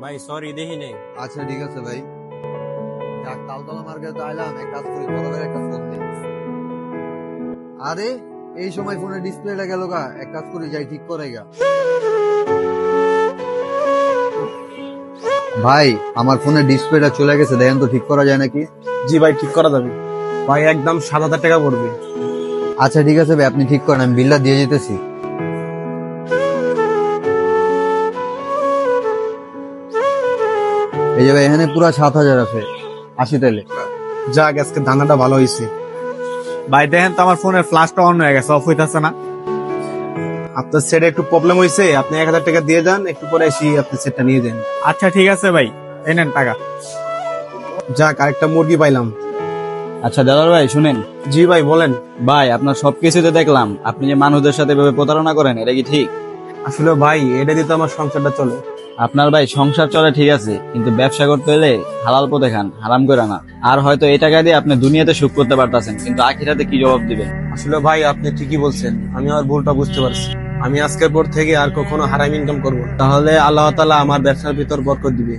ভাই সরি দেখি নেই। আচ্ছা ঠিক আছে ভাই। যাক, তালতলা মার্কেটে আইলাম, এক কাজ করি, বড় ভাই একটা ফোন দিই। আরে এই সময় ফোনের ডিসপ্লেটা গেল গা, এক কাজ করি, যাই ঠিক করে গা। ভাই আমার ফোনের ডিসপ্লেটা চলে গেছে, দেখেন তো ঠিক করা যায় নাকি? জি ভাই, ঠিক করা যাবে। ভাই একদম 7,000 টাকা পড়বে। আচ্ছা ঠিক আছে ভাই, আপনি ঠিক করেন, আমি বিলটা দিয়ে যেতেছি। এই যে ভাই, এখানে পুরা 7,000 আছে, 80 তাইলে। যাক, আজকে ধান্দাটা ভালো হয়েছে। ভাই দেখেন তো আমার ফোনের ফ্ল্যাশটা অন হয়ে গেছে, অফ হইতাছে না। আপনার সেটে একটু প্রবলেম হয়েছে, আপনি 1,000 টাকা দিয়ে যান, একটু পরে এসে আপনি সেটটা নিয়ে যান। আচ্ছা ঠিক আছে ভাই, এই নেন টাকা। যাক, আরেকটা মুরগি পাইলাম। আচ্ছা দাদার ভাই শুনেন, জি ভাই বলেন। ভাই আপনার সবকিছুতে দেখলাম আপনি যে মানুষদের সাথে এভাবে প্রতারণা করেন, এটা কি ঠিক? আসলে ভাই এটা দিয়ে তো আমার সংসারটা চলে। আপনার ভাই সংসার চলে ঠিক আছে, কিন্তু ব্যবসা করতে হলে হালাল পথে খান, হারাম করে না। আর হয়তো এই টাকা দিয়ে আপনি দুনিয়াতে সুখ করতে পারতেছেন, কিন্তু আখিরাতে কি জবাব দিবেন? আসলে ভাই আপনি ঠিকই বলছেন, আমি আমার ভুলটা বুঝতে পারছি। আমি আজকের পর থেকে আর কখনো হারাম ইনকাম করবো না। তাহলে আল্লাহ তাআলা আমার ব্যবসার ভিতর বরকত দিবে।